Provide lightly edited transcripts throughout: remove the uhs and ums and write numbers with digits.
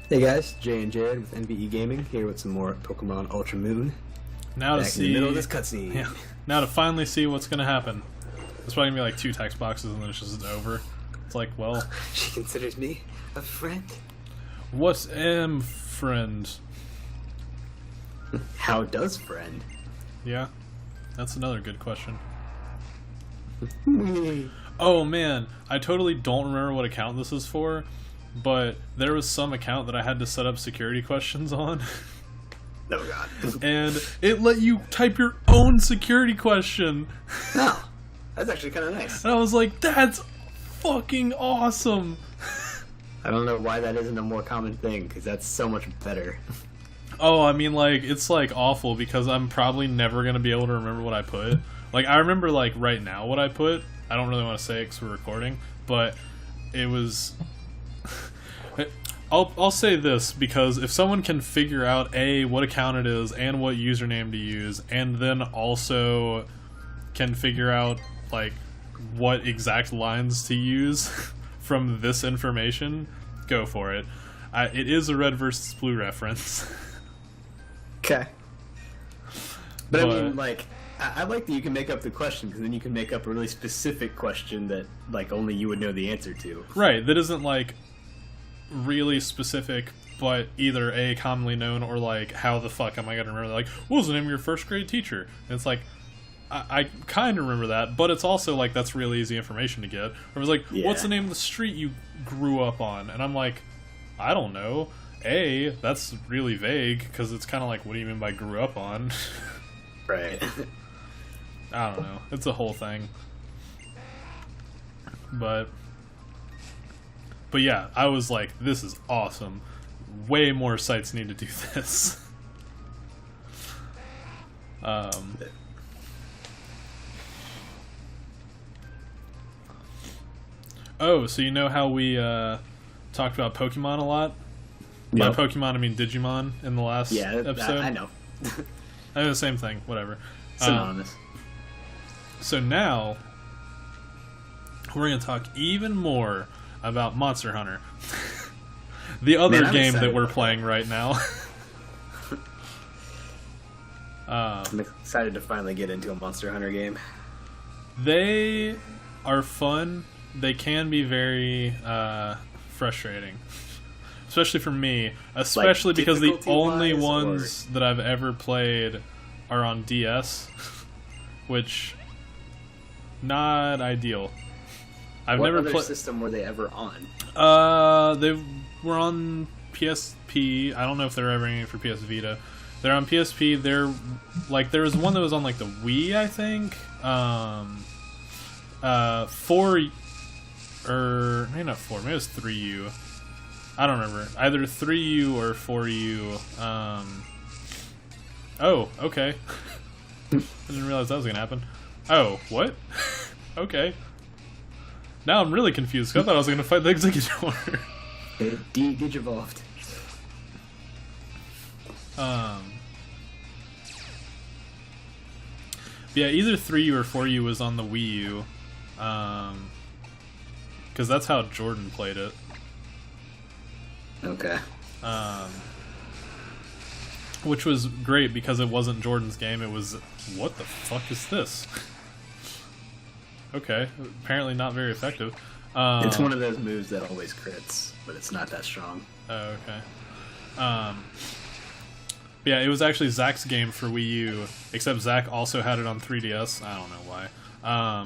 Hey guys, Jay and Jared with NVE Gaming here with some more Pokemon Ultra Moon. Now to Back see in the middle of this cutscene. Yeah. Now to finally see what's gonna happen. It's probably gonna be like 2 text boxes and then it's just over. It's like, well, She considers me a friend. what's friend? How does friend? Yeah, that's another good question. Oh man, I totally don't remember what account this is for, but there was some account that I had to set up security questions on. Oh god. And it let you type your own security question. Oh, that's actually kind of nice. And I was like, that's fucking awesome. I don't know why that isn't a more common thing, because that's so much better. Oh, I mean, like, it's, like, awful because I'm probably never going to be able to remember what I put. Like, I remember, like, right now what I put. I don't really want to say it because we're recording, but it was... I'll say this, because if someone can figure out, A, what account it is and what username to use, and then also can figure out, like, what exact lines to use from this information, go for it. It is a red versus blue reference. Okay. But I mean, like, I like that you can make up the question, because then you can make up a really specific question that, like, only you would know the answer to. Right, that isn't, like, really specific, but either A, commonly known, or, like, how the fuck am I gonna remember? Like, what was the name of your first grade teacher? And it's like, I kind of remember that, but it's also, like, that's really easy information to get. Or it was like, Yeah. what's the name of the street you grew up on? And I'm like, I don't know. A, that's really vague, because it's kind of like, what do you mean by grew up on? Right. I don't know. It's a whole thing. But yeah, I was like, this is awesome. Way more sites need to do this. Oh, so you know how we talked about Pokemon a lot? By Yep. Pokemon, I mean Digimon in the last Yeah, episode? I know. The same thing, whatever. Synonymous. So now, we're going to talk even more about Monster Hunter. The other Man, I'm game excited that we're about playing right now. I'm excited to finally get into a Monster Hunter game. They are fun. They can be very frustrating. Especially for me. Especially Like, because the only difficulty-wise, ones that I've ever played are on DS. Which, not ideal. I've What never other played. system were they ever on? They were on PSP. I don't know if they're ever any for PS Vita. They're on PSP. They're like there was one that was on like the Wii, I think. 4 or maybe not 4. Maybe it was 3U. I don't remember. Either 3U or 4U. Oh, okay. I didn't realize that was gonna happen. Oh, what? Okay. Now I'm really confused. 'Cause I thought I was gonna fight the Executor. Digivolved. Yeah, either 3U or 4U was on the Wii U. Because that's how Jordan played it. Okay. Which was great because it wasn't Jordan's game, it was, what the fuck is this? Okay, apparently not very effective. It's one of those moves that always crits, but it's not that strong. Oh, okay. Yeah, it was actually Zach's game for Wii U, except Zach also had it on 3DS. I don't know why.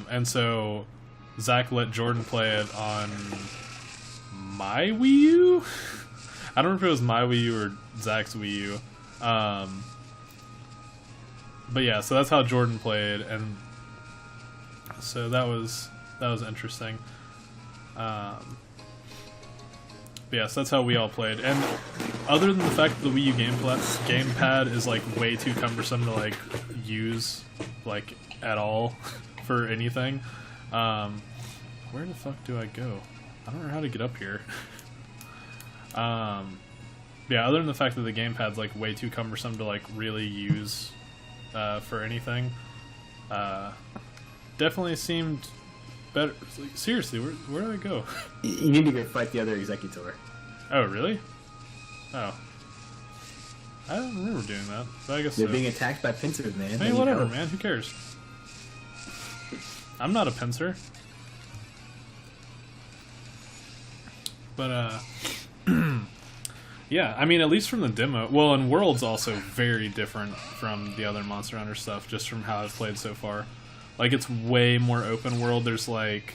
And so Zach let Jordan play it on my Wii U? I don't remember if it was my Wii U or Zach's Wii U. But yeah, so that's how Jordan played, and so that was interesting. But yeah, so that's how we all played. And other than the fact that the Wii U gamepad is like way too cumbersome to like use like at all for anything, where the fuck do I go? I don't know how to get up here. Yeah, other than the fact that the gamepad's like way too cumbersome to like really use for anything, definitely seemed better. Seriously, where do I go? You need to go fight the other Executor. Oh, really? Oh. I don't remember doing that, but I guess They're so. being attacked by pincers, man. Hey, They need whatever, help. man. Who cares? I'm not a pincer. But, yeah, I mean, at least from the demo. Well, and World's also very different from the other Monster Hunter stuff, just from how I've played so far. Like, it's way more open world. There's, like,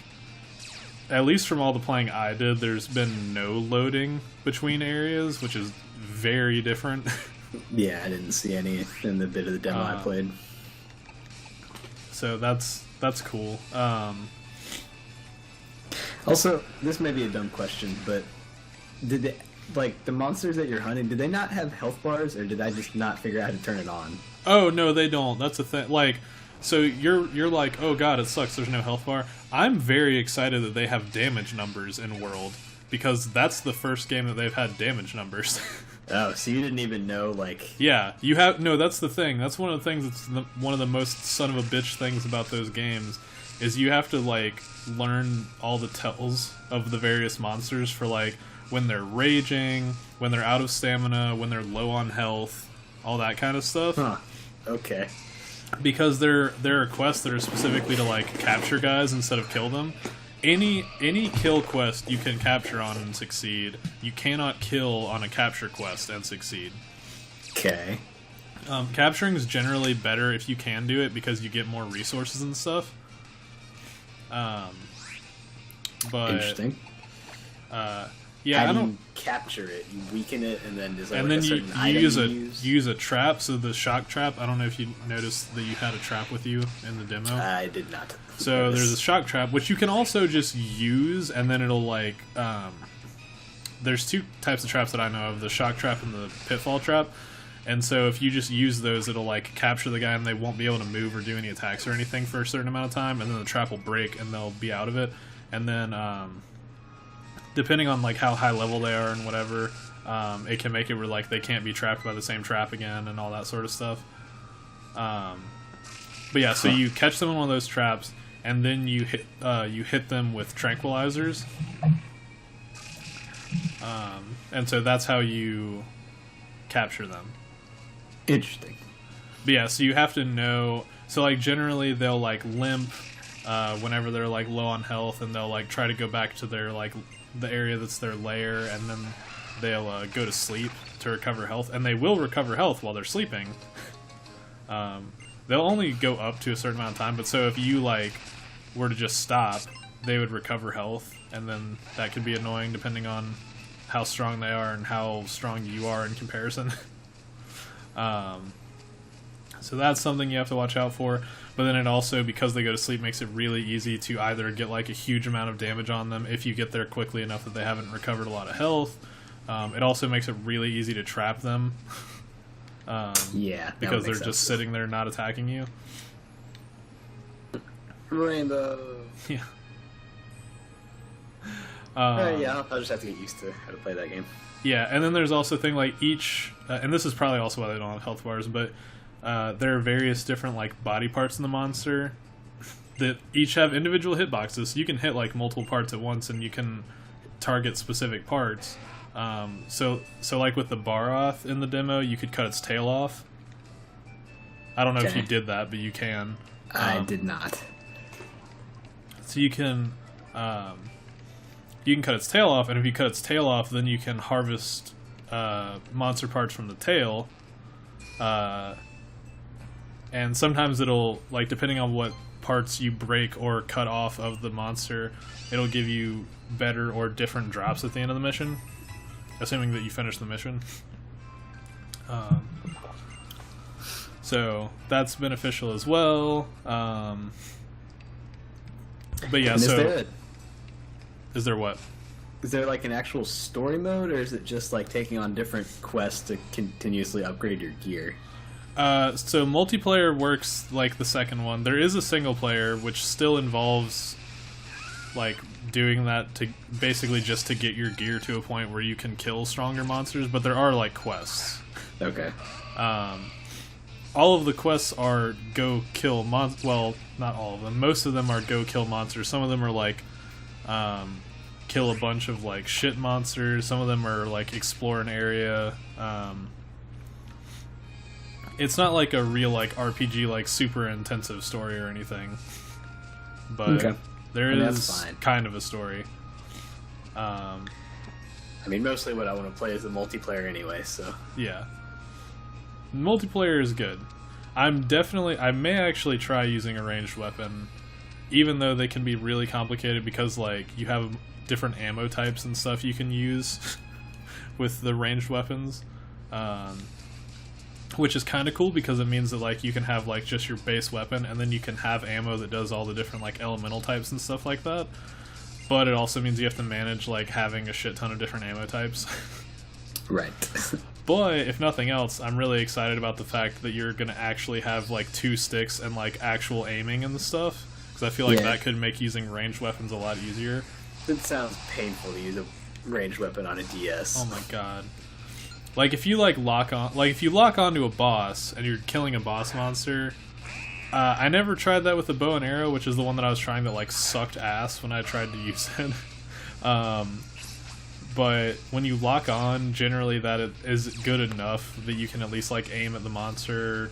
at least from all the playing I did, there's been no loading between areas, which is very different. Yeah, I didn't see any in the bit of the demo I played. So that's cool. Also, this may be a dumb question, but did they, like, the monsters that you're hunting, did they not have health bars, or did I just not figure out how to turn it on? Oh no, they don't. That's the thing. Like, so you're like, oh god, it sucks. There's no health bar. I'm very excited that they have damage numbers in World, because that's the first game that they've had damage numbers. Oh, so you didn't even know, like... Yeah, you have no. That's the thing. That's one of the things. That's one of the most son of a bitch things about those games, is you have to like learn all the tells of the various monsters for like when they're raging, when they're out of stamina, when they're low on health, all that kind of stuff. Huh. Okay. Because there are quests that are specifically to like capture guys instead of kill them. Any kill quest you can capture on and succeed. You cannot kill on a capture quest and succeed. Okay. Capturing is generally better if you can do it because you get more resources and stuff. But Interesting. Yeah, How I do don't. you capture it? You weaken it, and then just like, And like then a you certain item use you a use? use a trap. So the shock trap. I don't know if you noticed that you had a trap with you in the demo. I did not. So notice. there's a shock trap, which you can also just use, and then it'll like. There's two types of traps that I know of: the shock trap and the pitfall trap. And so if you just use those, it'll like capture the guy, and they won't be able to move or do any attacks or anything for a certain amount of time, and then the trap will break, and they'll be out of it. And then, depending on like how high level they are and whatever, it can make it where like they can't be trapped by the same trap again and all that sort of stuff. But yeah, so you catch them in one of those traps, and then you hit them with tranquilizers. And so that's how you capture them. Interesting. But yeah, so you have to know. So like generally they'll like limp whenever they're like low on health, and they'll like try to go back to their like the area that's their lair, and then they'll go to sleep to recover health, and they will recover health while they're sleeping. They'll only go up to a certain amount of time, but so if you like were to just stop, they would recover health, and then that could be annoying depending on how strong they are and how strong you are in comparison. So that's something you have to watch out for. But then it also, because they go to sleep, makes it really easy to either get like a huge amount of damage on them if you get there quickly enough that they haven't recovered a lot of health. It also makes it really easy to trap them. Yeah, that because would they're make just sense. sitting there not attacking you. Rainbow. Yeah. Yeah, I'll just have to get used to how to play that game. Yeah, and then there's also a thing like each, and this is probably also why they don't have health bars, but there are various different like body parts in the monster that each have individual hitboxes. So you can hit like multiple parts at once, and you can target specific parts. So like with the Baroth in the demo, you could cut its tail off. I don't know if Okay. you did that, but you can. I did not. So you can cut its tail off, and if you cut its tail off, then you can harvest monster parts from the tail. And sometimes it'll, like, depending on what parts you break or cut off of the monster, it'll give you better or different drops at the end of the mission, assuming that you finish the mission. So that's beneficial as well. But yeah, And so is there what? is there like an actual story mode, or is it just like taking on different quests to continuously upgrade your gear? So multiplayer works like the second one. There is a single player which still involves like doing that to basically just to get your gear to a point where you can kill stronger monsters, but there are like quests. Okay. All of the quests are go kill well, not all of them. Most of them are go kill monsters. Some of them are like kill a bunch of like shit monsters. Some of them are like explore an area. It's not like a real like RPG like super intensive story or anything, but there is kind of a story. I mean, mostly what I want to play is the multiplayer anyway, so yeah, multiplayer is good. I may actually try using a ranged weapon, even though they can be really complicated because like you have different ammo types and stuff you can use with the ranged weapons, which is kind of cool because it means that like you can have like just your base weapon and then you can have ammo that does all the different like elemental types and stuff like that. But it also means you have to manage like having a shit ton of different ammo types. Right. But if nothing else, I'm really excited about the fact that you're gonna actually have like 2 sticks and like actual aiming and stuff, because I feel like that could make using ranged weapons a lot easier. It sounds painful to use a ranged weapon on a DS. Oh my god. Like if you like lock onto a boss and you're killing a boss monster, I never tried that with the bow and arrow, which is the one that I was trying that like sucked ass when I tried to use it. But when you lock on, generally that is good enough that you can at least like aim at the monster,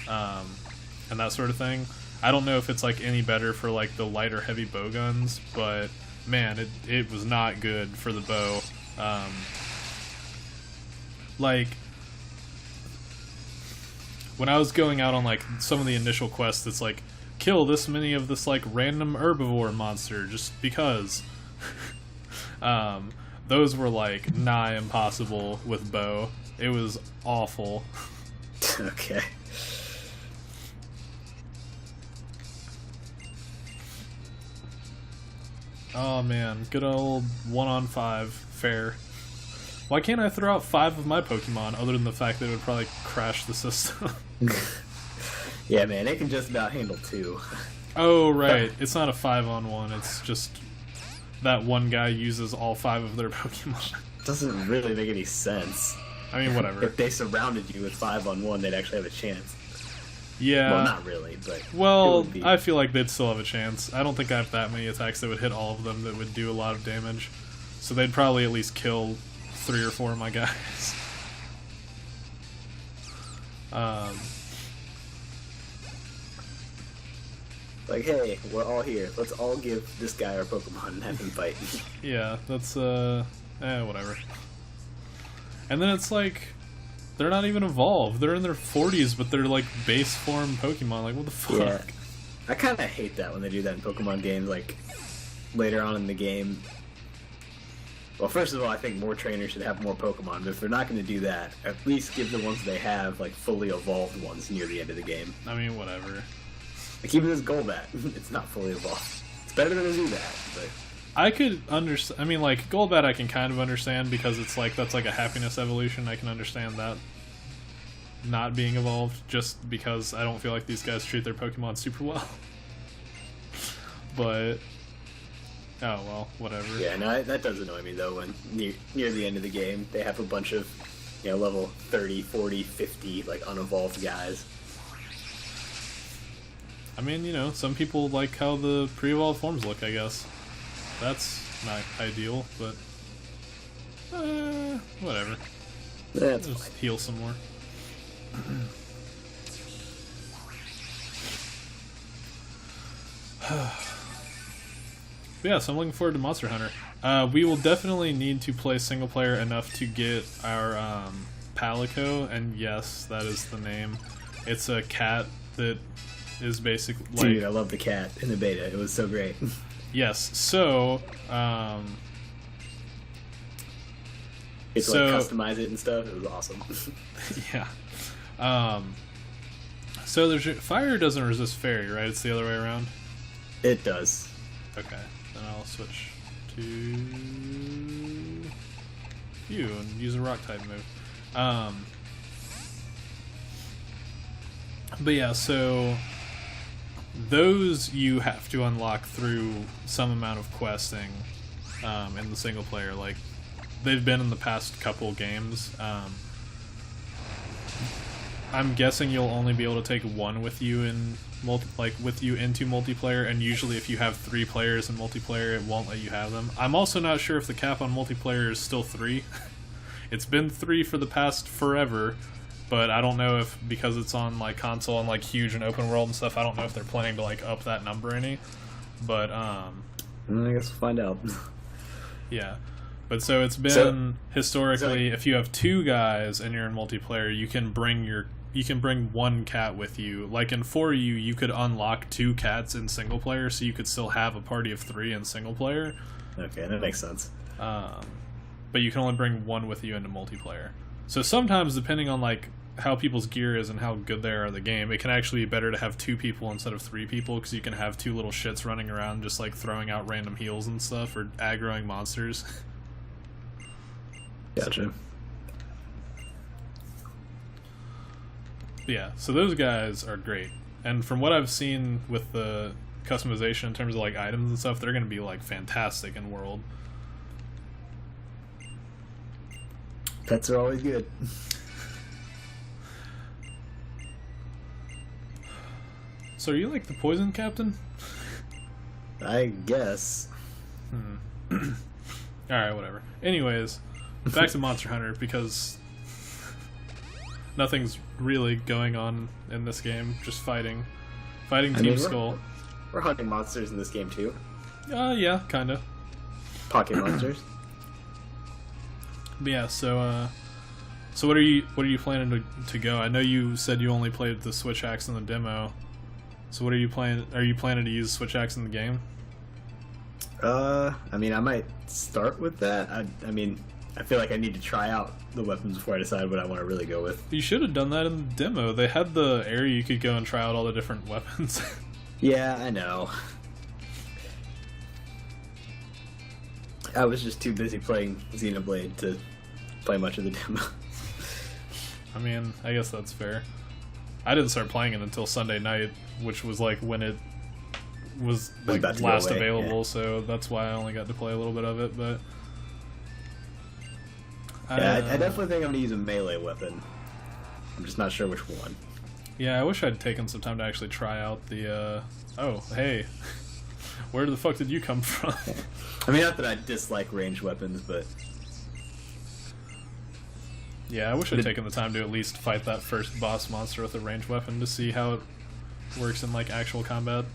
and that sort of thing. I don't know if it's like any better for like the light or heavy bow guns, but man, it was not good for the bow. Like when I was going out on like some of the initial quests, it's like kill this many of this like random herbivore monster just because. Those were like nigh impossible with bow. It was awful. Okay. Oh man, good old 1-on-5 fair. Why can't I throw out 5 of my Pokemon other than the fact that it would probably crash the system? Yeah, man, it can just about handle 2. Oh, right. It's not a 5-on-1, it's just that one guy uses all 5 of their Pokemon. Doesn't really make any sense. I mean, whatever. If they surrounded you with 5-on-1, they'd actually have a chance. Yeah. Well, not really, but... Well, I feel like they'd still have a chance. I don't think I have that many attacks that would hit all of them that would do a lot of damage. So they'd probably at least kill 3 or 4 of my guys. Like, hey, we're all here. Let's all give this guy our Pokemon and have him fight. Yeah, that's, whatever. And then it's like, they're not even evolved. They're in their 40s, but they're like base form Pokemon. Like, what the fuck? Yeah. I kind of hate that when they do that in Pokemon games, like, later on in the game. Well, first of all, I think more trainers should have more Pokemon, but if they're not going to do that, at least give the ones they have, like, fully evolved ones near the end of the game. I mean, whatever. Like, even this Golbat, it's not fully evolved. It's better than to do that, but... I could understand. I mean, like, Golbat I can kind of understand because it's like, that's like a happiness evolution. I can understand that not being evolved just because I don't feel like these guys treat their Pokemon super well. But, oh well, whatever. Yeah, no, that does annoy me though when near the end of the game they have a bunch of, you know, level 30, 40, 50, like, unevolved guys. I mean, you know, some people like how the pre-evolved forms look, I guess. That's not ideal, but whatever. That's just fine. Heal some more. But yeah, so I'm looking forward to Monster Hunter. We will definitely need to play single player enough to get our Palico, and yes, that is the name. It's a cat that is basically like... Dude, I love the cat in the beta. It was so great. Yes, so It's like customize it and stuff. It was awesome. Yeah. So there's fire doesn't resist fairy, right? It's the other way around. It does. Okay, then I'll switch to you and use a rock type move. But yeah, so those you have to unlock through some amount of questing in the single player. Like, they've been in the past couple games. I'm guessing you'll only be able to take one with you in with you into multiplayer, and usually if you have 3 players in multiplayer, it won't let you have them. I'm also not sure if the cap on multiplayer is still 3. It's been 3 for the past forever, but I don't know if, because it's on like console and like huge and open world and stuff, I don't know if they're planning to like up that number any. But I guess we'll find out. yeah. But so it's been historically, if you have 2 guys and you're in multiplayer, you can bring 1 cat with you. Like in 4U, you could unlock 2 cats in single player, so you could still have a party of 3 in single player. Okay, that makes sense. But you can only bring 1 with you into multiplayer. So sometimes, depending on like how people's gear is and how good they are at the game, it can actually be better to have 2 people instead of 3 people, because you can have 2 little shits running around just like throwing out random heals and stuff, or aggroing monsters. Gotcha. Yeah, so those guys are great. And from what I've seen with the customization in terms of like items and stuff, they're going to be like fantastic in World. Pets are always good. So are you like the poison captain? I guess. Alright, whatever. Anyways, back to Monster Hunter, because nothing's really going on in this game. Just fighting. Fighting Team Skull. We're hunting monsters in this game too. Yeah, kinda. Pocket monsters. But yeah, so what are you planning to go? I know you said you only played the switch axe in the demo. So what are you planning? Are you planning to use switch axe in the game? I mean, I might start with that. I mean, I feel like I need to try out the weapons before I decide what I want to really go with. You should have done that in the demo. They had the area you could go and try out all the different weapons. Yeah, I know. I was just too busy playing Xenoblade to play much of the demo. I mean, I guess that's fair. I didn't start playing it until Sunday night, which was like when it was like last available, yeah. So that's why I only got to play a little bit of it. But yeah, I definitely think I'm gonna use a melee weapon. I'm just not sure which one. Yeah, I wish I'd taken some time to actually try out the. Oh, hey, where the fuck did you come from? I mean, not that I dislike ranged weapons, but yeah, I wish I'd taken the time to at least fight that first boss monster with a ranged weapon to see how it works in like actual combat.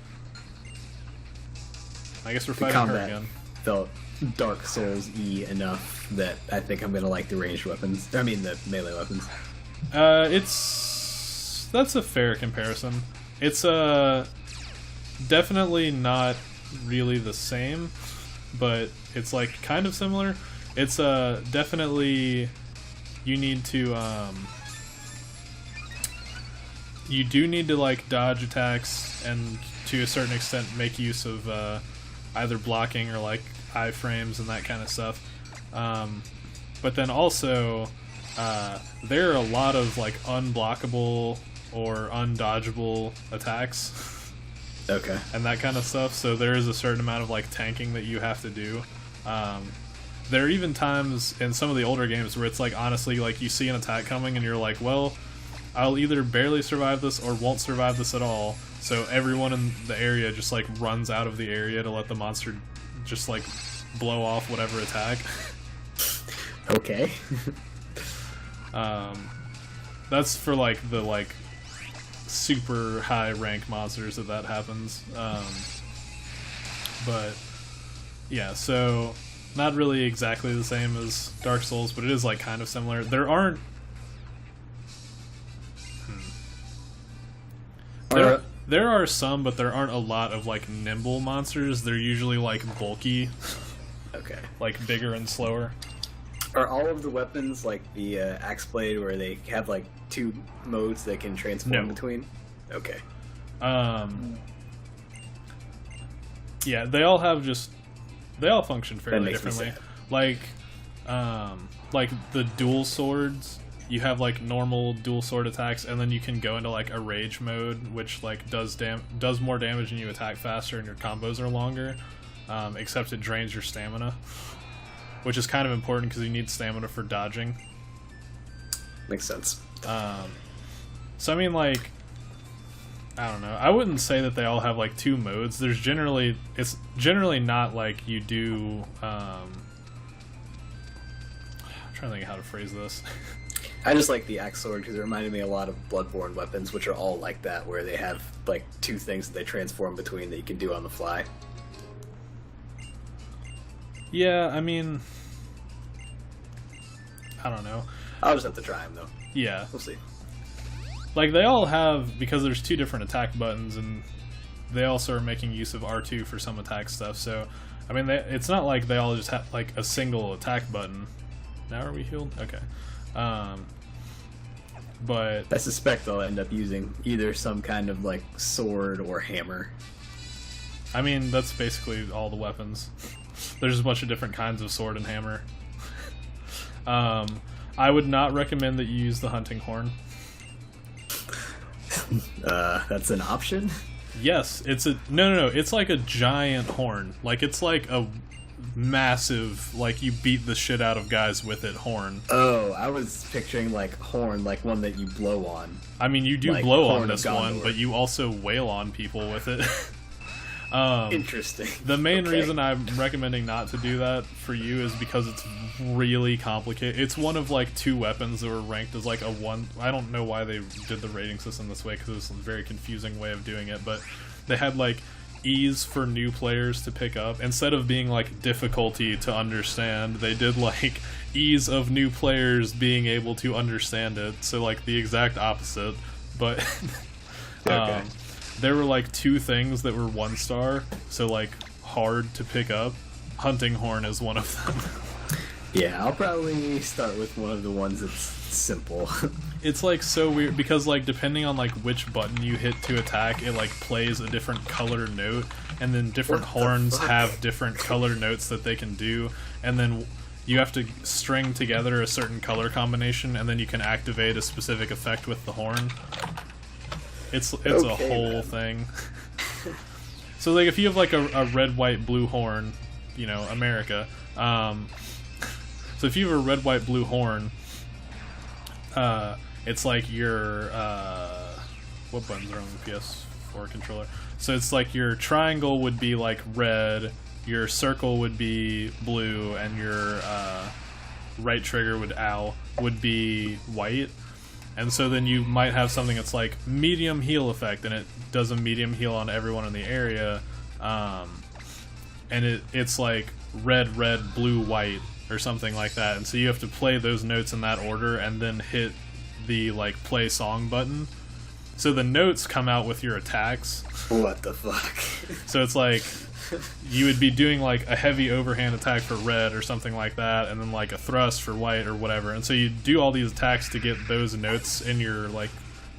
I guess we're fighting her again. Felt Dark Souls-y enough that I think I'm gonna like the ranged weapons. I mean, the melee weapons. That's a fair comparison. It's definitely not really the same, but it's like kind of similar. It's definitely you need to you do need to like dodge attacks and to a certain extent make use of either blocking or like iframes and that kind of stuff. But then also there are a lot of like unblockable or undodgeable attacks. Okay. And that kind of stuff, so there is a certain amount of like tanking that you have to do. There are even times in some of the older games where it's like honestly like you see an attack coming and you're like, well, I'll either barely survive this or won't survive this at all. So everyone in the area just like runs out of the area to let the monster just like blow off whatever attack. Okay. That's for like the like super high rank monsters that happens. But yeah, so not really exactly the same as Dark Souls, but it is like kind of similar. There aren't there are some, but there aren't a lot of like nimble monsters. They're usually like bulky. Okay. Like bigger and slower. Are all of the weapons like the axe blade where they have like 2 modes they can transform between? Okay. Yeah, they all function fairly differently. Like the dual swords, you have like normal dual sword attacks, and then you can go into like a rage mode, which like does more damage and you attack faster and your combos are longer. Except it drains your stamina, which is kind of important because you need stamina for dodging. Makes sense. So I mean, like, I don't know. I wouldn't say that they all have like 2 modes. It's generally not like you do. I'm trying to think of how to phrase this. I just like the axe sword because it reminded me a lot of Bloodborne weapons, which are all like that, where they have like 2 things that they transform between that you can do on the fly. Yeah, I mean, I don't know. I'll just have to try them though. Yeah, We'll see. like they all have, because there's 2 different attack buttons, and they also are making use of R2 for some attack stuff. So, I mean, it's not like they all just have like a single attack button. Now are we healed? Okay. But I suspect they'll end up using either some kind of like sword or hammer. I mean, that's basically all the weapons. There's a bunch of different kinds of sword and hammer. I would not recommend that you use the hunting horn. That's an option? Yes, it's a no. It's like a giant horn. Like it's like a massive, like you beat the shit out of guys with it horn. Oh, I was picturing like horn, like one that you blow on. I mean, you do Like blow Horn on of this one, Gondor. but you also wail on people with it. Interesting. The main Okay. reason I'm recommending not to do that for you is because it's really complicated. It's one of like 2 weapons that were ranked as like a 1. I don't know why they did the rating system this way, because it was a very confusing way of doing it, but they had like ease for new players to pick up. Instead of being like difficulty to understand, they did like ease of new players being able to understand it. So like the exact opposite, but Okay. there were like 2 things that were 1 star, so like hard to pick up. Hunting horn is one of them. Yeah, I'll probably start with one of the ones that's simple. It's like so weird because like depending on like which button you hit to attack, it like plays a different color note, and then different What the horns fuck? have different color notes that they can do, and then you have to string together a certain color combination, and then you can activate a specific effect with the horn. It's a Okay, whole man. thing. So like if you have like a red, white, blue horn, you know, America. So if you have a red, white, blue horn, it's like your what buttons are on the PS4 controller? So it's like your triangle would be like red, your circle would be blue, and your right trigger would be white. And so then you might have something that's like medium heal effect, and it does a medium heal on everyone in the area, and it's like red, red, blue, white, or something like that. And so you have to play those notes in that order, and then hit the like play song button. So the notes come out with your attacks. What the fuck? So it's like you would be doing like a heavy overhand attack for red or something like that, and then like a thrust for white or whatever. And so you do all these attacks to get those notes in your like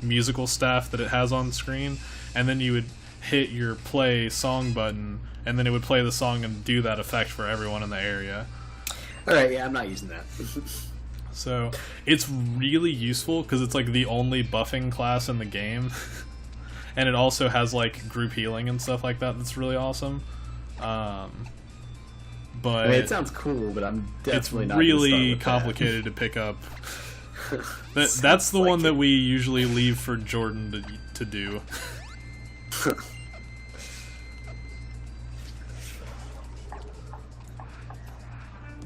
musical staff that it has on screen, and then you would hit your play song button, and then it would play the song and do that effect for everyone in the area. Alright, yeah, I'm not using that. So it's really useful because it's like the only buffing class in the game. And it also has like group healing and stuff like that. That's really awesome. But I mean, it sounds cool, but I'm definitely it's not really gonna start with complicated to pick up. That's Sounds the like one it. that we usually leave for Jordan to do.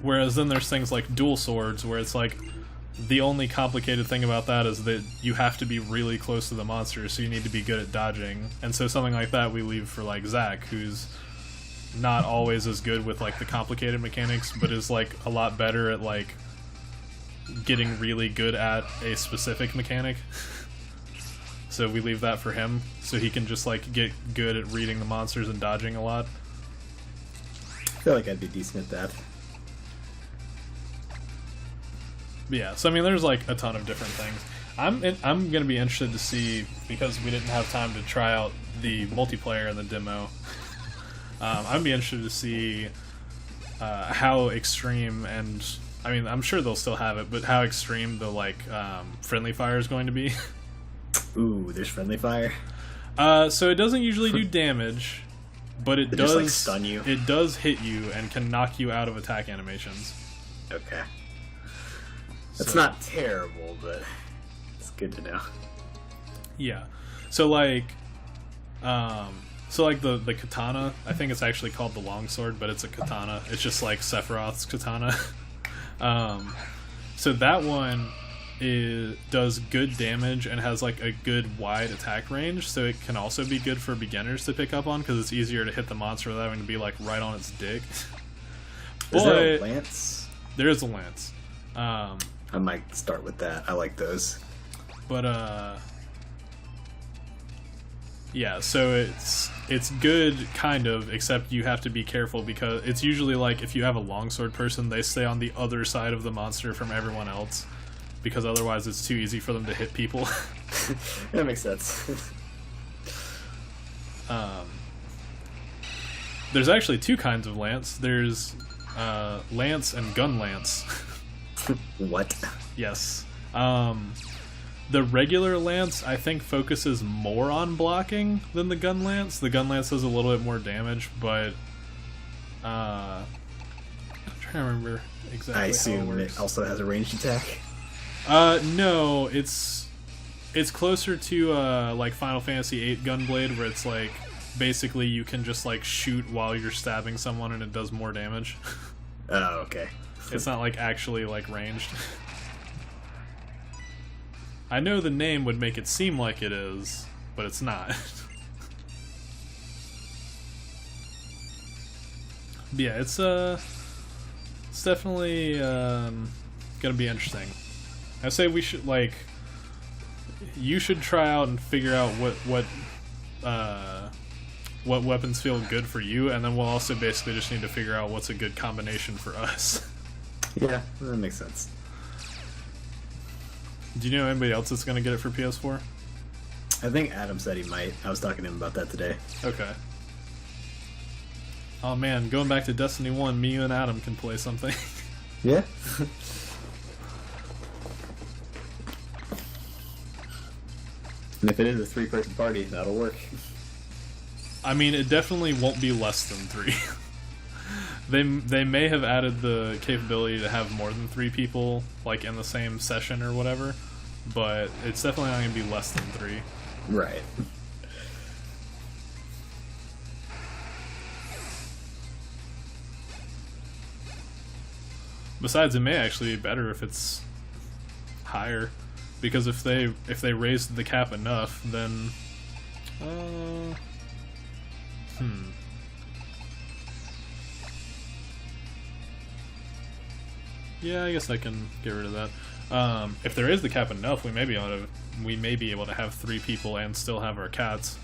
Whereas then there's things like dual swords, where it's like the only complicated thing about that is that you have to be really close to the monster, so you need to be good at dodging. And so something like that we leave for like Zach, who's not always as good with like the complicated mechanics, but is like a lot better at like getting really good at a specific mechanic. So we leave that for him, so he can just like get good at reading the monsters and dodging a lot. I feel like I'd be decent at that. But yeah, so I mean, there's like a ton of different things. I'm gonna be interested to see, because we didn't have time to try out the multiplayer in the demo. I'd be interested to see how extreme, and I mean, I'm sure they'll still have it, but how extreme the like friendly fire is going to be. Ooh, there's friendly fire. So it doesn't usually do damage, but it They does just, like, stun you? It does hit you and can knock you out of attack animations. Okay. That's So- not terrible, but it's good to know. Yeah. So like, the katana, I think it's actually called the longsword, but it's a katana. It's just like Sephiroth's katana. So that one does good damage and has like a good wide attack range, so it can also be good for beginners to pick up on because it's easier to hit the monster without having to be like right on its dick. Is there a lance? There is a lance. I might start with that. I like those. But yeah, so it's good kind of, except you have to be careful because it's usually like if you have a longsword person, they stay on the other side of the monster from everyone else because otherwise it's too easy for them to hit people. That makes sense. There's actually two kinds of lance. There's lance and gun lance. What? Yes. The regular lance, I think, focuses more on blocking than the gun lance. The gun lance does a little bit more damage, but I'm trying to remember exactly. I assume how it works. it also has a ranged attack. No, it's closer to like Final Fantasy VIII Gunblade, where it's like basically you can just like shoot while you're stabbing someone and it does more damage. Oh, okay. It's not like actually like ranged. I know the name would make it seem like it is, but it's not. But yeah, it's definitely gonna be interesting. I say we should you should try out and figure out what weapons feel good for you, and then we'll also basically just need to figure out what's a good combination for us. Yeah, that makes sense. Do you know anybody else that's gonna get it for PS4? I think Adam said he might. I was talking to him about that today. Okay. Oh man, going back to Destiny 1, me and Adam can play something. Yeah. And if it is a 3-person party, that'll work. I mean, it definitely won't be less than 3. They may have added the capability to have more than 3 people, like, in the same session or whatever, but it's definitely not going to be less than 3. Right. Besides, it may actually be better if it's higher, because if they raised the cap enough, then yeah, I guess I can get rid of that. If there is the cap enough, we may be able to have 3 people and still have our cats,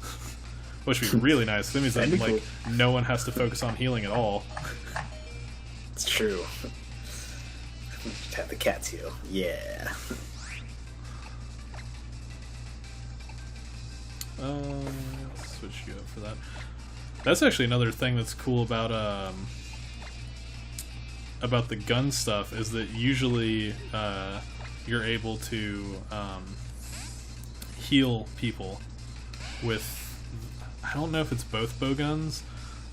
which would be really nice. That means that like no one has to focus on healing at all. It's true. Just have the cats heal. Yeah. Let's switch you up for that. That's actually another thing that's cool about the gun stuff, is that usually you're able to heal people with, I don't know if it's both bowguns,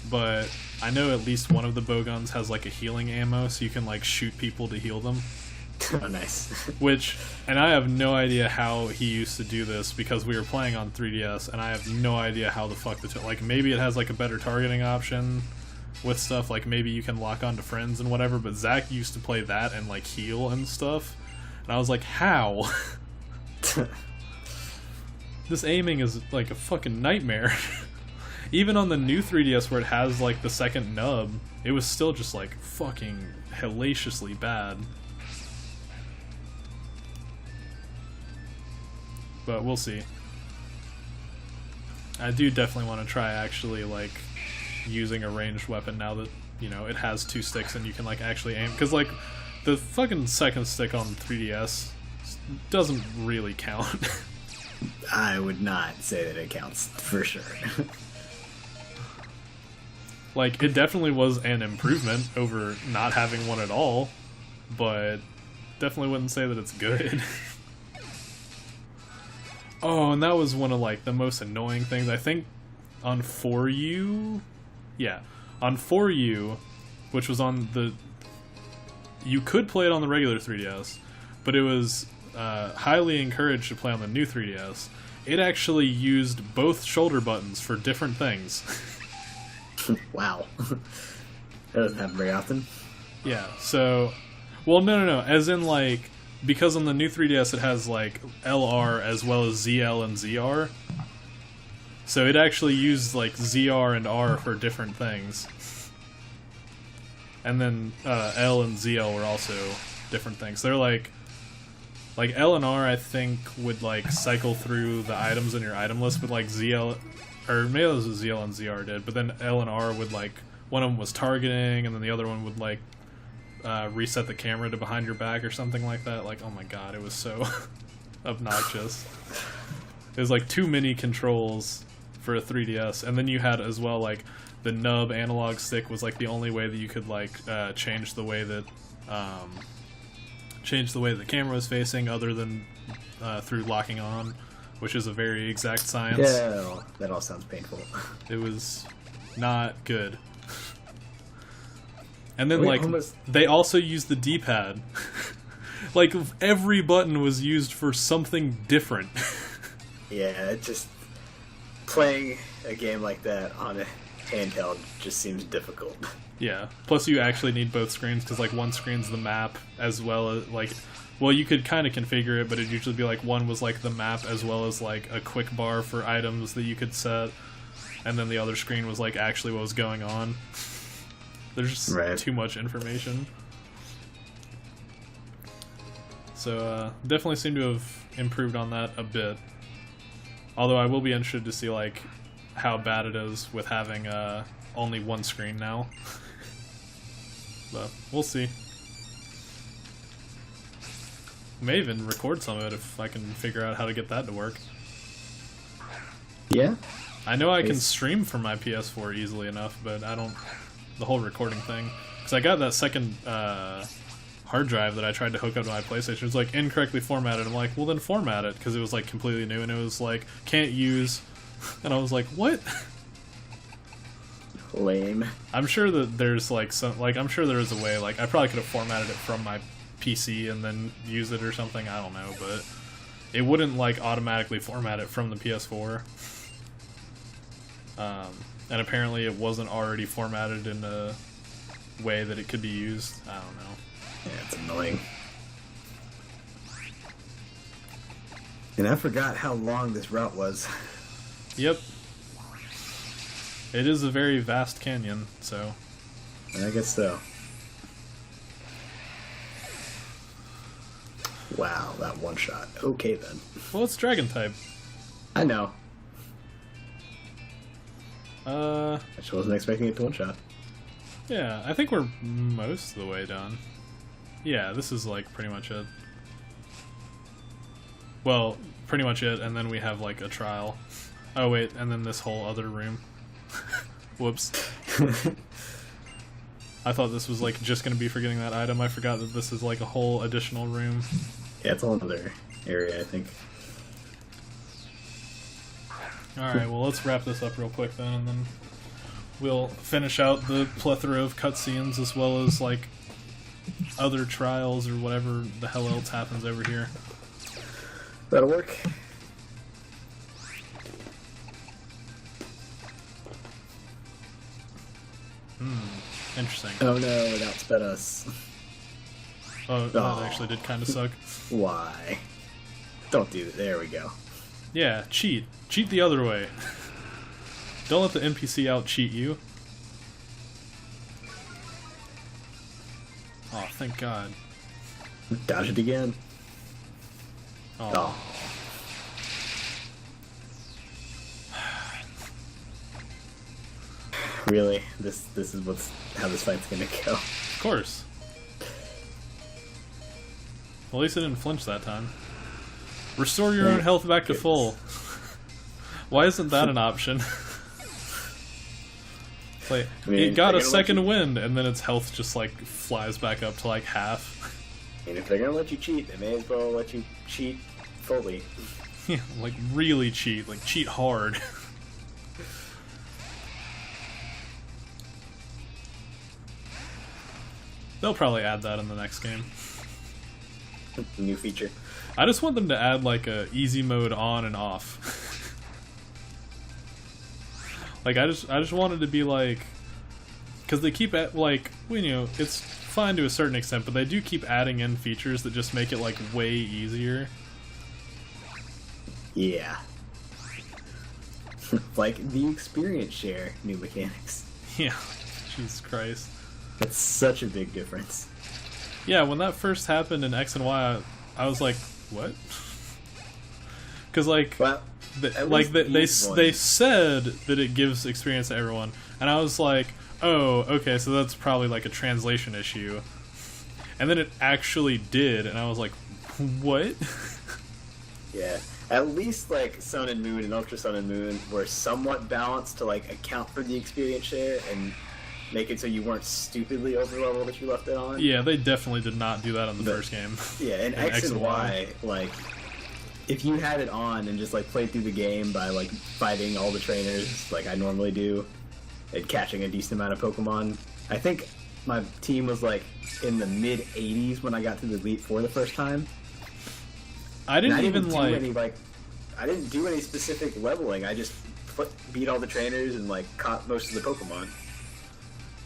but I know at least one of the bowguns has like a healing ammo, so you can like shoot people to heal them. Oh, nice. Which, and I have no idea how he used to do this, because we were playing on 3DS, and I have no idea how the fuck like maybe it has like a better targeting option with stuff, like maybe you can lock onto friends and whatever, but Zach used to play that and like heal and stuff, and I was like, how? This aiming is like a fucking nightmare. Even on the new 3DS where it has like the second nub, it was still just like fucking hellaciously bad. But we'll see. I do definitely want to try actually like using a ranged weapon now that, you know, it has 2 sticks and you can like actually aim, because like the fucking second stick on 3DS doesn't really count. I would not say that it counts, for sure. Like, it definitely was an improvement over not having one at all, but definitely wouldn't say that it's good. Oh, and that was one of like the most annoying things. I think on 4U, yeah, on 4U, which was on the, you could play it on the regular 3DS, but it was highly encouraged to play on the new 3DS, it actually used both shoulder buttons for different things. Wow. That doesn't happen very often. Yeah, so... Well, no. As in, like... Because on the new 3DS it has, like, LR as well as ZL and ZR. So it actually used, like, ZR and R for different things. And then L and ZL were also different things. They're, like L and R, I think, would, like, cycle through the items in your item list, but, like, ZL... Or maybe it was ZL and ZR did, but then L and R would, like... One of them was targeting, and then the other one would, like, reset the camera to behind your back or something like that. Like, oh my god, it was so obnoxious. It was, like, too many controls for a 3DS, and then you had, as well, like, the nub analog stick was, like, the only way that you could, like, change the way that the camera was facing, other than through locking on, which is a very exact science. Yeah, that all sounds painful. It was not good. And then, like, they also used the D-pad. Like, every button was used for something different. Yeah, it just... Playing a game like that on a handheld just seems difficult. Yeah. Plus, you actually need both screens, because, like, one screen's the map, as well as, like... Well, you could kind of configure it, but it'd usually be, like, one was, like, the map, as well as, like, a quick bar for items that you could set. And then the other screen was, like, actually what was going on. There's just too much information. So, definitely seem to have improved on that a bit. Although I will be interested to see, like, how bad it is with having only one screen now. But we'll see. May even record some of it if I can figure out how to get that to work. Yeah? I know I can stream from my PS4 easily enough, but I don't... The whole recording thing. Because I got that second hard drive that I tried to hook up to my PlayStation. It was, like, incorrectly formatted. I'm like, well, then format it, because it was, like, completely new, and it was, like, can't use... And I was like, what? Lame. I'm sure that there's, like, some... Like, I'm sure there is a way. Like, I probably could have formatted it from my PC and then use it or something. I don't know, but... It wouldn't, like, automatically format it from the PS4. And apparently it wasn't already formatted in a way that it could be used. I don't know. Yeah, it's annoying. And I forgot how long this route was. Yep. It is a very vast canyon, so... I guess so. Wow, that one shot. Okay, then. Well, it's Dragon type. I know. I just wasn't expecting it to one shot. Yeah, I think we're most of the way done. Yeah, this is, like, pretty much it. Well, pretty much it, and then we have, like, a trial. Oh, wait, and then this whole other room. Whoops. I thought this was, like, just gonna be for getting that item. I forgot that this is, like, a whole additional room. Yeah, it's a whole other area, I think. Alright, well, let's wrap this up real quick then, and then we'll finish out the plethora of cutscenes as well as, like, other trials or whatever the hell else happens over here. That'll work. Interesting. Oh no, it outsped us. Oh, that actually did kind of suck. Why? Don't do that. There we go. Yeah, cheat. Cheat the other way. Don't let the NPC out-cheat you. Oh, thank God. Dodge it again. Oh. Really? This is how this fight's gonna go. Of course. Well, at least it didn't flinch that time. Restore your own health back to full. Why isn't that an option? Like, I mean, it got a second wind, and then its health just, like, flies back up to, like, half. And if they're gonna let you cheat, they may as well let you cheat fully. Yeah, like, really cheat. Like, cheat hard. They'll probably add that in the next game. New feature. I just want them to add like a easy mode on and off. Like I just wanted to be like, because they keep at like, you know, it's fine to a certain extent, but they do keep adding in features that just make it like way easier. Yeah. Like the experience share new mechanics. Yeah, Jesus Christ. That's such a big difference. Yeah, when that first happened in X and Y, I was like, what? Because like, Well, they said that it gives experience to everyone, and I was like, oh, okay, so that's probably like a translation issue. And then it actually did, and I was like, what? Yeah. At least like Sun and Moon and Ultra Sun and Moon were somewhat balanced to like account for the experience share and make it so you weren't stupidly overleveled if you left it on. Yeah, they definitely did not do that in the first game. Yeah, in X and Y, like if you had it on and just like played through the game by like fighting all the trainers like I normally do and catching a decent amount of Pokemon, I think my team was like in the mid 80s when I got to the Elite Four the first time. I didn't even I didn't do any specific leveling. I just beat all the trainers and like caught most of the Pokemon.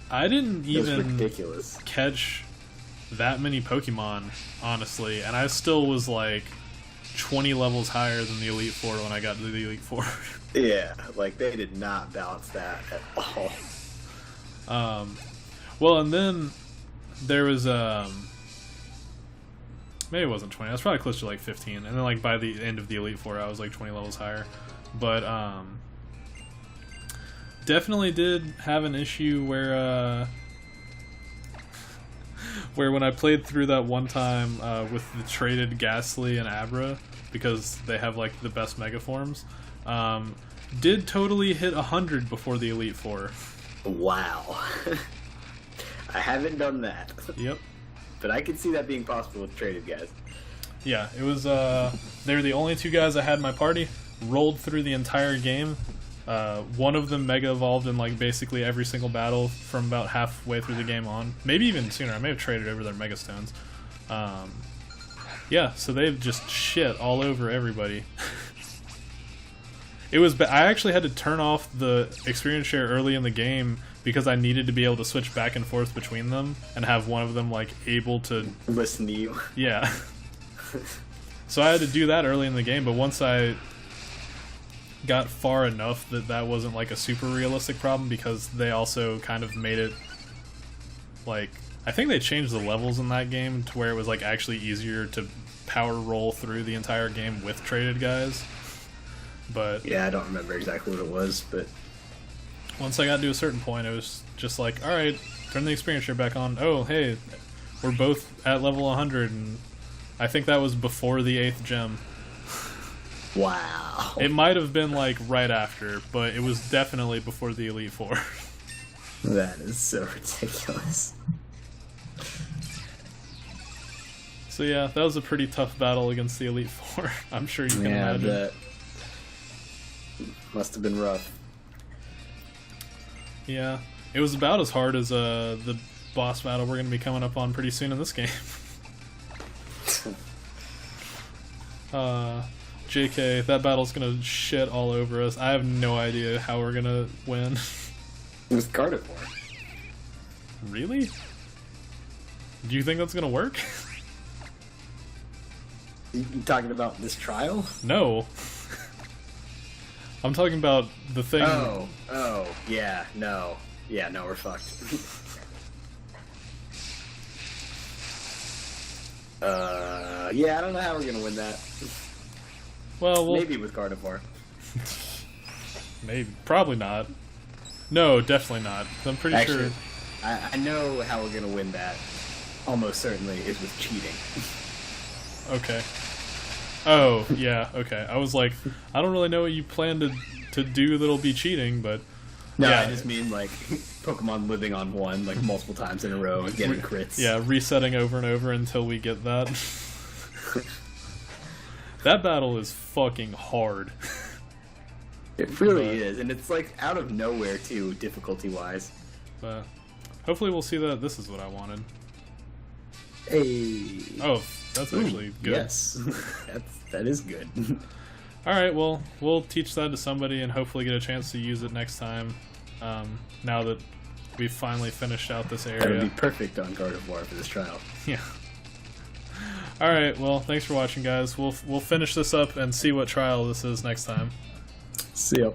I didn't It was even ridiculous. catch that many Pokemon, honestly, and I still was like 20 levels higher than the Elite Four when I got to the Elite Four. Yeah, like they did not balance that at all. Well, and then there was maybe it wasn't 20. I was probably close to like 15, and then like by the end of the Elite Four, I was like 20 levels higher. But definitely did have an issue where when I played through that one time with the traded Ghastly and Abra, because they have like the best Mega Forms, did totally hit 100 before the Elite Four. Wow. I haven't done that. Yep. But I could see that being possible with traded guys. Yeah, it was, they were the only two guys I had in my party, rolled through the entire game. One of them Mega Evolved in, like, basically every single battle from about halfway through the game on. Maybe even sooner. I may have traded over their Mega Stones. Yeah, so they've just shit all over everybody. It was I actually had to turn off the experience share early in the game because I needed to be able to switch back and forth between them and have one of them like able to listen to you. Yeah. So I had to do that early in the game, but once I got far enough that that wasn't like a super realistic problem, because they also kind of made it like, I think they changed the levels in that game to where it was like actually easier to power roll through the entire game with traded guys. But yeah, I don't remember exactly what it was, but once I got to a certain point, it was just like, alright, turn the experience share back on. Oh, hey, we're both at level 100, and I think that was before the 8th gem. Wow. It might have been like right after, but it was definitely before the Elite Four. That is so ridiculous. So yeah, that was a pretty tough battle against the Elite Four. I'm sure you can imagine. That must have been rough. Yeah, it was about as hard as the boss battle we're going to be coming up on pretty soon in this game. JK, that battle's going to shit all over us. I have no idea how we're going to win. With Gardevoir. Really? Do you think that's going to work? You talking about this trial? No. I'm talking about the thing. Oh, yeah, no. Yeah, no, we're fucked. Yeah, I don't know how we're gonna win that. Well, maybe with Gardevoir. Maybe. Probably not. No, definitely not. I'm pretty Actually, sure. I know how we're gonna win that. Almost certainly is with cheating. Okay. Oh, yeah, okay. I was like, I don't really know what you plan to do that'll be cheating, but... No, yeah. I just mean, like, Pokemon living on one, like, multiple times in a row and getting crits. Yeah, resetting over and over until we get that. That battle is fucking hard. It really is, and it's, like, out of nowhere, too, difficulty-wise. But hopefully we'll see that this is what I wanted. Hey. Oh, That's actually good. Yes, that is good. All right, well, we'll teach that to somebody and hopefully get a chance to use it next time. Now that we've finally finished out this area. That would be perfect on God of War for this trial. Yeah. All right, well, thanks for watching, guys. We'll finish this up and see what trial this is next time. See ya.